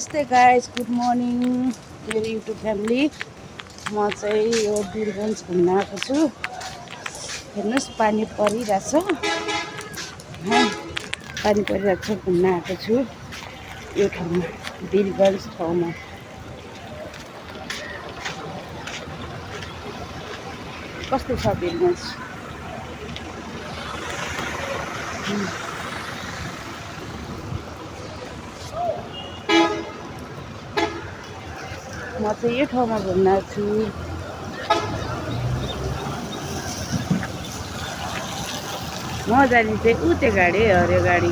नमस्ते guys, good morning मेरो YouTube family. म चाहिँ यो वीरगन्ज घुम्न आएको छु। हेर्नुहोस् पानी परिरहेछ, पानी परिरहेछ। घुम्न आएको छु यो ठाउँमा, वीरगन्ज ठाउँमा। कस्तो छ वीरगन्ज? म चाहिँ यो ठाउँमा घुम्न छु। म जाने चाहिँ ऊ त्यो गाडी, हरियो गाडी।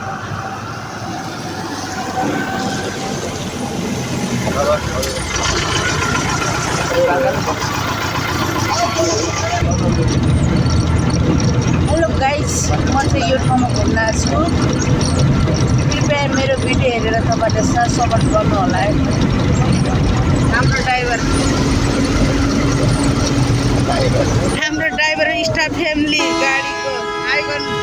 हेलो गाइस, म चाहिँ यो ठाउँमा घुम्न छु। कृपया मेरो भिडियो हेरेर तपाईँले साथ सपोर्ट गर्नु होला है। हाम्रो ड्राइभर स्टाफ फ्यामिली गाडीको हाई गर्नु।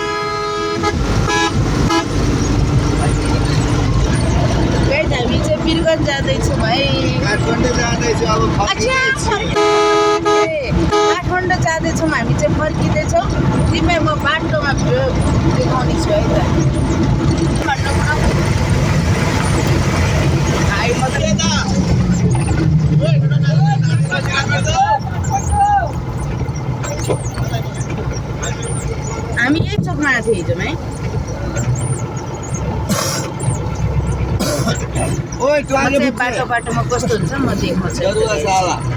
गाइस, हामी चाहिँ वीरगन्ज जाँदैछौँ है। काठमाडौँ जाँदैछु अब। काठमाडौँ जाँदैछौँ, हामी चाहिँ फर्किँदैछौँ। तिमीलाई म बाटोमा देखाउने छु है त। भाइ मात्रै हामी यही चोकमा आएको थियौँ हिजो है। ओइ बाटोमा कस्तो हुन्छ म देखाउँछु।